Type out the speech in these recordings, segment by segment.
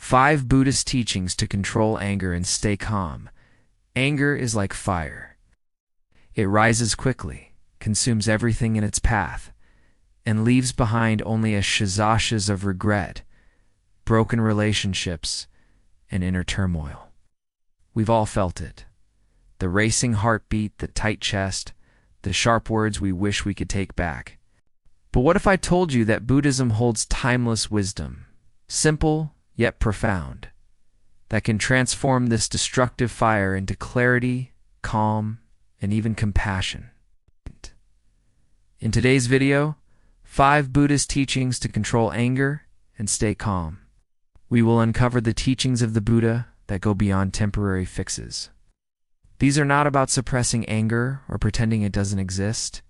5 Buddhist teachings to control anger and stay calm. Anger is like fire. It rises quickly, consumes everything in its path, and leaves behind only ashes of regret, broken relationships, and inner turmoil. We've all felt it. The racing heartbeat, the tight chest, the sharp words we wish we could take back. But what if I told you that Buddhism holds timeless wisdom, simple yet profound, that can transform this destructive fire into clarity, calm, and even compassion? In today's video, 5 Buddhist teachings to control anger and stay calm. We will uncover the teachings of the Buddha that go beyond temporary fixes. These are not about suppressing anger or pretending it doesn't exist.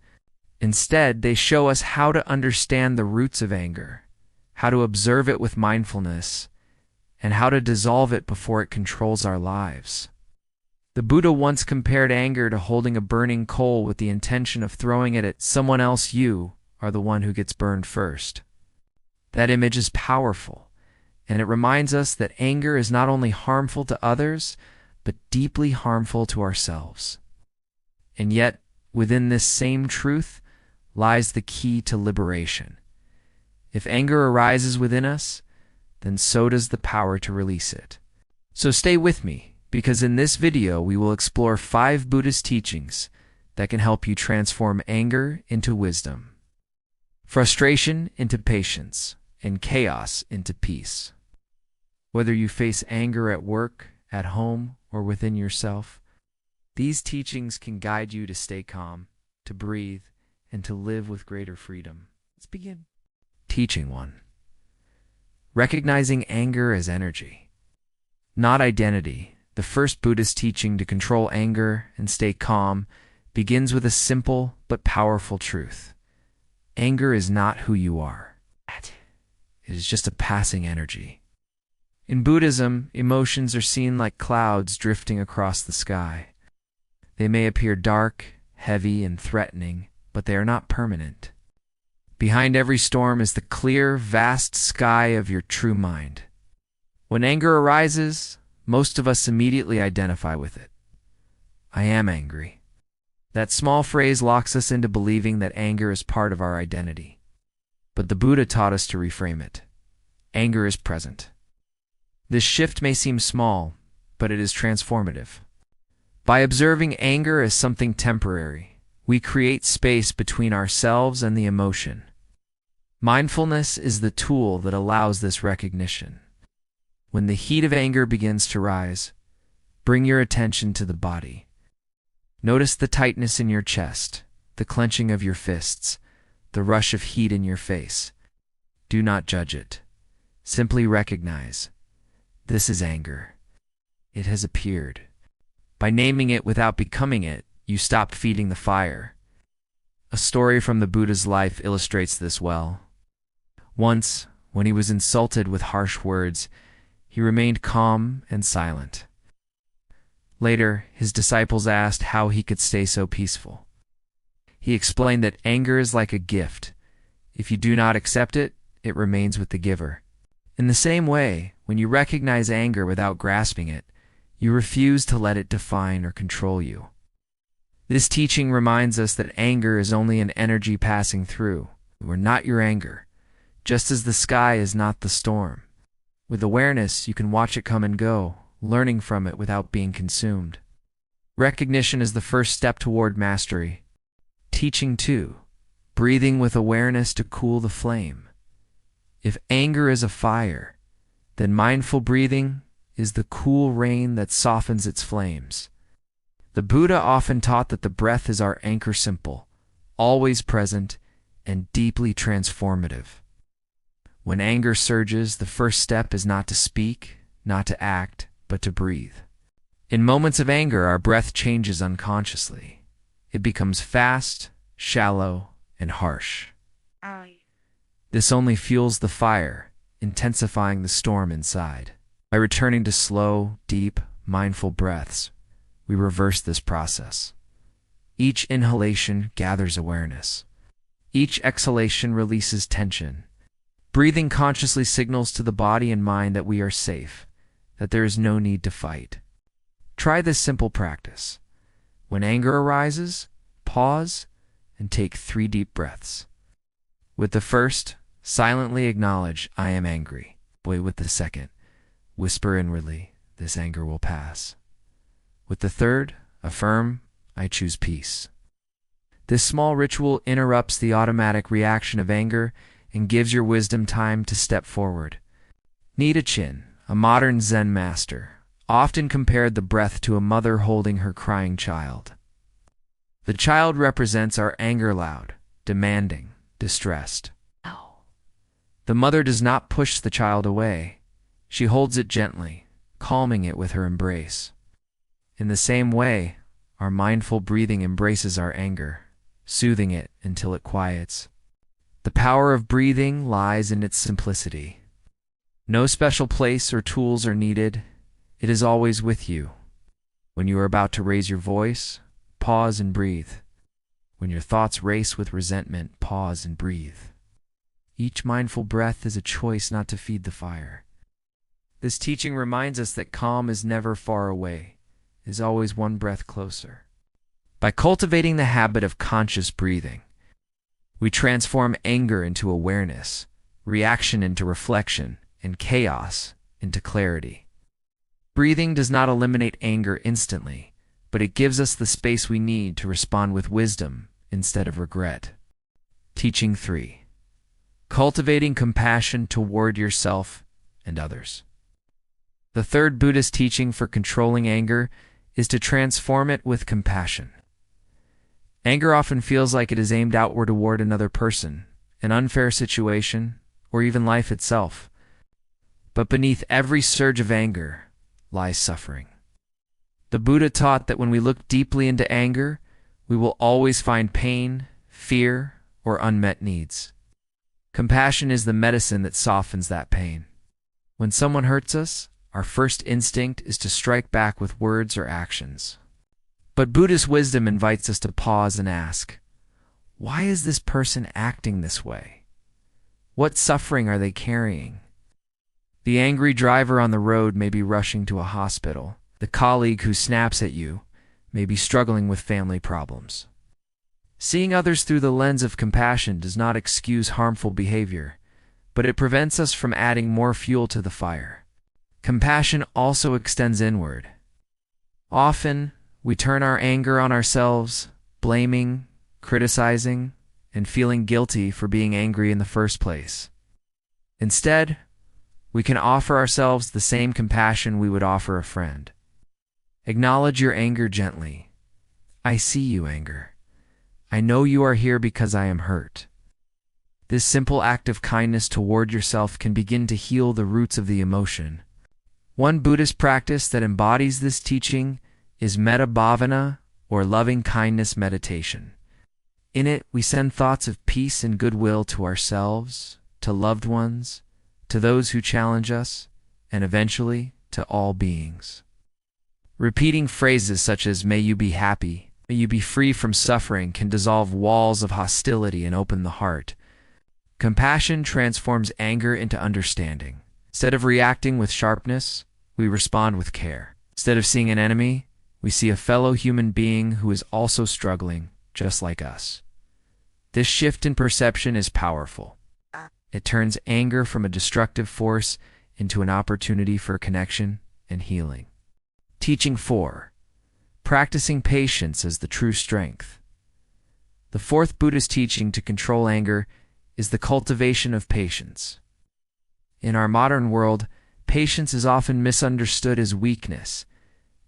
Instead, they show us how to understand the roots of anger, how to observe it with mindfulness, and how to dissolve it before it controls our lives. The Buddha once compared anger to holding a burning coal with the intention of throwing it at someone else. You are the one who gets burned first. That image is powerful, and it reminds us that anger is not only harmful to others, but deeply harmful to ourselves. And yet, within this same truth lies the key to liberation. If anger arises within us, then so does the power to release it. So stay with me, because in this video we will explore 5 Buddhist teachings that can help you transform anger into wisdom, frustration into patience, and chaos into peace. Whether you face anger at work, at home, or within yourself, these teachings can guide you to stay calm, to breathe, and to live with greater freedom. Let's begin. Teaching 1. Recognizing anger as energy, not identity. The first Buddhist teaching to control anger and stay calm begins with a simple but powerful truth. Anger is not who you are. It is just a passing energy. In Buddhism, emotions are seen like clouds drifting across the sky. They may appear dark, heavy, and threatening, but they are not permanent. Behind every storm is the clear, vast sky of your true mind. When anger arises, most of us immediately identify with it. I am angry. That small phrase locks us into believing that anger is part of our identity. But the Buddha taught us to reframe it. Anger is present. This shift may seem small, but it is transformative. By observing anger as something temporary, we create space between ourselves and the emotion. Mindfulness is the tool that allows this recognition. When the heat of anger begins to rise, bring your attention to the body. Notice the tightness in your chest, the clenching of your fists, the rush of heat in your face. Do not judge it. Simply recognize. This is anger. It has appeared. By naming it without becoming it, you stop feeding the fire. A story from the Buddha's life illustrates this well. Once, when he was insulted with harsh words, he remained calm and silent. Later, his disciples asked how he could stay so peaceful. He explained that anger is like a gift. If you do not accept it, it remains with the giver. In the same way, when you recognize anger without grasping it, you refuse to let it define or control you. This teaching reminds us that anger is only an energy passing through. We're not your anger, just as the sky is not the storm. With awareness, you can watch it come and go, learning from it without being consumed. Recognition is the first step toward mastery. Teaching 2. Breathing with awareness to cool the flame. If anger is a fire, then mindful breathing is the cool rain that softens its flames. The Buddha often taught that the breath is our anchor symbol, always present and deeply transformative. When anger surges, the first step is not to speak, not to act, but to breathe. In moments of anger, our breath changes unconsciously. It becomes fast, shallow, and harsh. This only fuels the fire, intensifying the storm inside. By returning to slow, deep, mindful breaths, we reverse this process. Each inhalation gathers awareness. Each exhalation releases tension. Breathing consciously signals to the body and mind that we are safe, that there is no need to fight. Try this simple practice. When anger arises, pause and take 3 deep breaths. With the first, silently acknowledge, I am angry. With the second, whisper inwardly, this anger will pass. With the third, affirm, I choose peace. This small ritual interrupts the automatic reaction of anger and gives your wisdom time to step forward. Nichiren, a modern Zen master, often compared the breath to a mother holding her crying child. The child represents our anger, loud, demanding, distressed. The mother does not push the child away. She holds it gently, calming it with her embrace. In the same way, our mindful breathing embraces our anger, soothing it until it quiets. The power of breathing lies in its simplicity. No special place or tools are needed. It is always with you. When you are about to raise your voice, pause and breathe. When your thoughts race with resentment, pause and breathe. Each mindful breath is a choice not to feed the fire. This teaching reminds us that calm is never far away, it is always one breath closer. By cultivating the habit of conscious breathing, we transform anger into awareness, reaction into reflection, and chaos into clarity. Breathing does not eliminate anger instantly, but it gives us the space we need to respond with wisdom instead of regret. Teaching 3. Cultivating compassion toward yourself and others. The third Buddhist teaching for controlling anger is to transform it with compassion. Anger often feels like it is aimed outward toward another person, an unfair situation, or even life itself. But beneath every surge of anger lies suffering. The Buddha taught that when we look deeply into anger, we will always find pain, fear, or unmet needs. Compassion is the medicine that softens that pain. When someone hurts us, our first instinct is to strike back with words or actions. But Buddhist wisdom invites us to pause and ask, why is this person acting this way? What suffering are they carrying? The angry driver on the road may be rushing to a hospital. The colleague who snaps at you may be struggling with family problems. Seeing others through the lens of compassion does not excuse harmful behavior, but it prevents us from adding more fuel to the fire. Compassion also extends inward. Often, we turn our anger on ourselves, blaming, criticizing, and feeling guilty for being angry in the first place. Instead, we can offer ourselves the same compassion we would offer a friend. Acknowledge your anger gently. I see you, anger. I know you are here because I am hurt. This simple act of kindness toward yourself can begin to heal the roots of the emotion. One Buddhist practice that embodies this teaching is metta bhavana, or loving kindness meditation. In it, we send thoughts of peace and goodwill to ourselves, to loved ones, to those who challenge us, and eventually to all beings. Repeating phrases such as, may you be happy, may you be free from suffering, can dissolve walls of hostility and open the heart. Compassion transforms anger into understanding. Instead of reacting with sharpness, we respond with care. Instead of seeing an enemy, we see a fellow human being who is also struggling, just like us. This shift in perception is powerful. It turns anger from a destructive force into an opportunity for connection and healing. Teaching 4. Practicing patience as the true strength. The fourth Buddhist teaching to control anger is the cultivation of patience. In our modern world, patience is often misunderstood as weakness,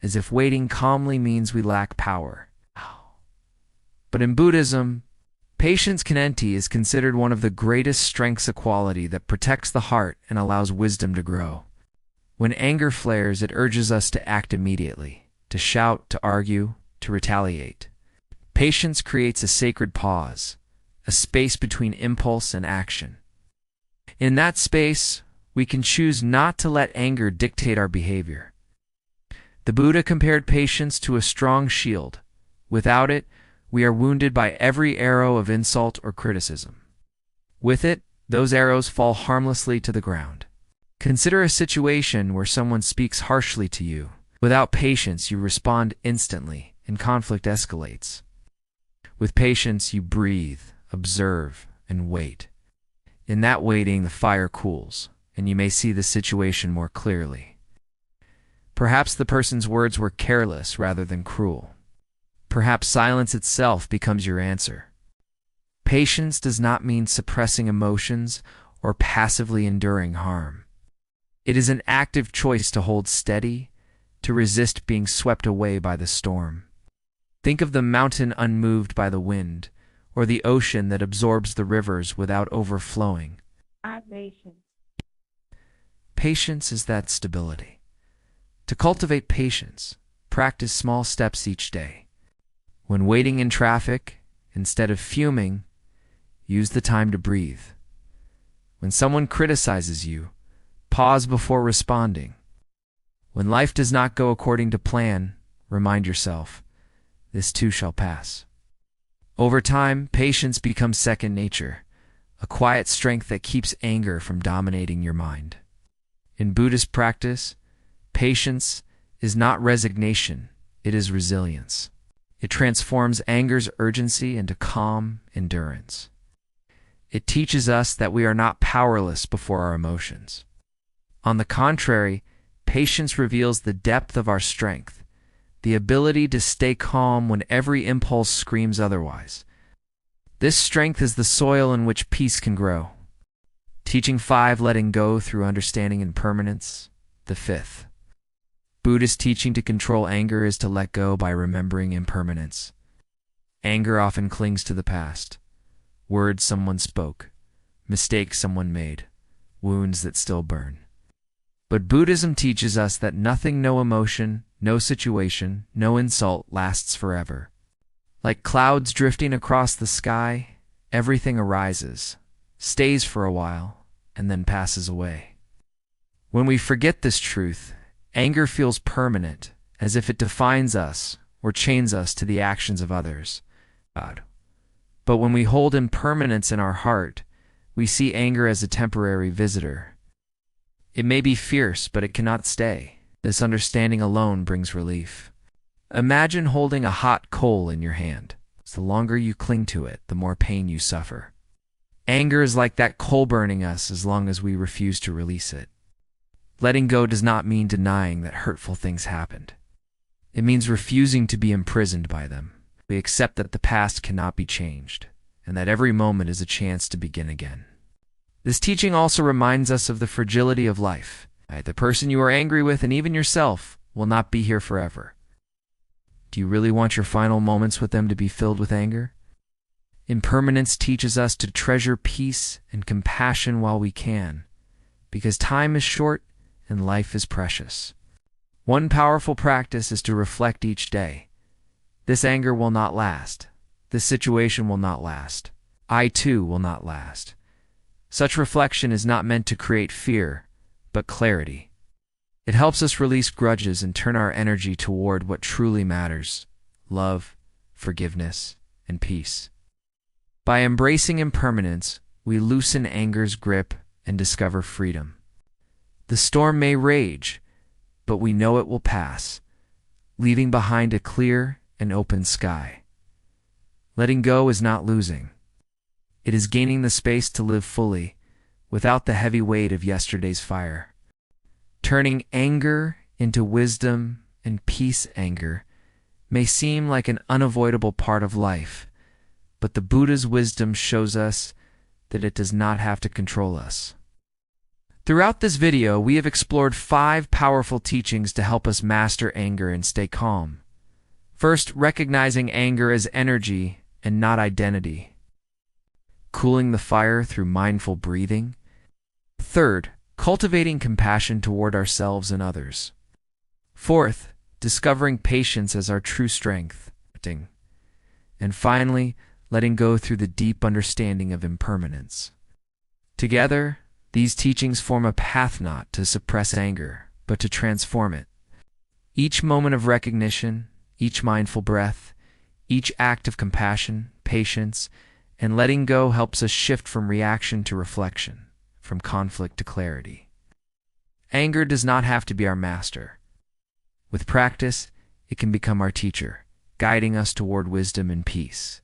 as if waiting calmly means we lack power. But in Buddhism, patience kanenti is considered one of the greatest strengths, a quality that protects the heart and allows wisdom to grow. When anger flares, it urges us to act immediately, to shout, to argue, to retaliate. Patience creates a sacred pause, a space between impulse and action. In that space, we can choose not to let anger dictate our behavior. The Buddha compared patience to a strong shield. Without it, we are wounded by every arrow of insult or criticism. With it, Those arrows fall harmlessly to the ground. Consider a situation where someone speaks harshly to you. Without patience, you respond instantly, and conflict escalates. With patience, you breathe, observe, and wait. In that waiting, the fire cools, and you may see the situation more clearly. Perhaps the person's words were careless rather than cruel. Perhaps silence itself becomes your answer. Patience does not mean suppressing emotions or passively enduring harm. It is an active choice to hold steady, to resist being swept away by the storm. Think of the mountain unmoved by the wind, or the ocean that absorbs the rivers without overflowing. Patience is that stability. To cultivate patience, practice small steps each day. When waiting in traffic, instead of fuming, use the time to breathe. When someone criticizes you, pause before responding. When life does not go according to plan, remind yourself, this too shall pass. Over time, patience becomes second nature, a quiet strength that keeps anger from dominating your mind. In Buddhist practice, patience is not resignation, it is resilience. It transforms anger's urgency into calm endurance. It teaches us that we are not powerless before our emotions. On the contrary, patience reveals the depth of our strength, the ability to stay calm when every impulse screams otherwise. This strength is the soil in which peace can grow. Teaching 5, letting go through understanding impermanence. The 5th. Buddhist teaching to control anger is to let go by remembering impermanence. Anger often clings to the past. Words someone spoke, mistakes someone made, wounds that still burn. But Buddhism teaches us that nothing, no emotion, no situation, no insult lasts forever. Like clouds drifting across the sky, everything arises, stays for a while, and then passes away. When we forget this truth, anger feels permanent, as if it defines us or chains us to the actions of others. But when we hold impermanence in our heart, we see anger as a temporary visitor. It may be fierce, but it cannot stay. This understanding alone brings relief. Imagine holding a hot coal in your hand. The longer you cling to it, the more pain you suffer. Anger is like that coal burning us as long as we refuse to release it. Letting go does not mean denying that hurtful things happened. It means refusing to be imprisoned by them. We accept that the past cannot be changed, and that every moment is a chance to begin again. This teaching also reminds us of the fragility of life. The person you are angry with, and even yourself, will not be here forever. Do you really want your final moments with them to be filled with anger? Impermanence teaches us to treasure peace and compassion while we can, because time is short and life is precious. One powerful practice is to reflect each day. This anger will not last. This situation will not last. I too will not last. Such reflection is not meant to create fear, but clarity. It helps us release grudges and turn our energy toward what truly matters: love, forgiveness, and peace. By embracing impermanence, we loosen anger's grip and discover freedom. The storm may rage, but we know it will pass, leaving behind a clear and open sky. Letting go is not losing. It is gaining the space to live fully, without the heavy weight of yesterday's fire. Turning anger into wisdom and peace anger may seem like an unavoidable part of life, but the Buddha's wisdom shows us that it does not have to control us. Throughout this video, we have explored 5 powerful teachings to help us master anger and stay calm. First, recognizing anger as energy and not identity. Cooling the fire through mindful breathing. Third, cultivating compassion toward ourselves and others. Fourth, discovering patience as our true strength. And finally, letting go through the deep understanding of impermanence. Together, these teachings form a path not to suppress anger, but to transform it. Each moment of recognition, each mindful breath, each act of compassion, patience, And letting go helps us shift from reaction to reflection, from conflict to clarity. Anger does not have to be our master. With practice, it can become our teacher, guiding us toward wisdom and peace.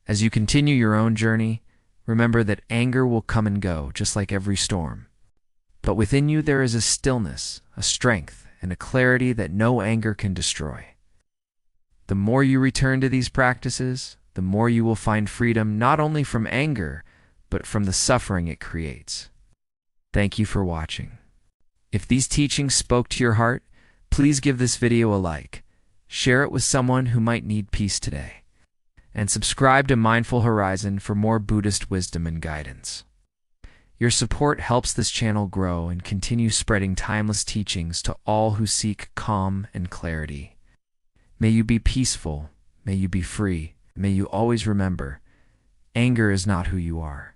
As you continue your own journey, remember that anger will come and go, just like every storm. But within you there is a stillness, a strength, and a clarity that no anger can destroy. The more you return to these practices, the more you will find freedom not only from anger, but from the suffering it creates. Thank you for watching. If these teachings spoke to your heart, please give this video a like, share it with someone who might need peace today, and subscribe to Mindful Horizon for more Buddhist wisdom and guidance. Your support helps this channel grow and continue spreading timeless teachings to all who seek calm and clarity. May you be peaceful, may you be free, may you always remember, anger is not who you are.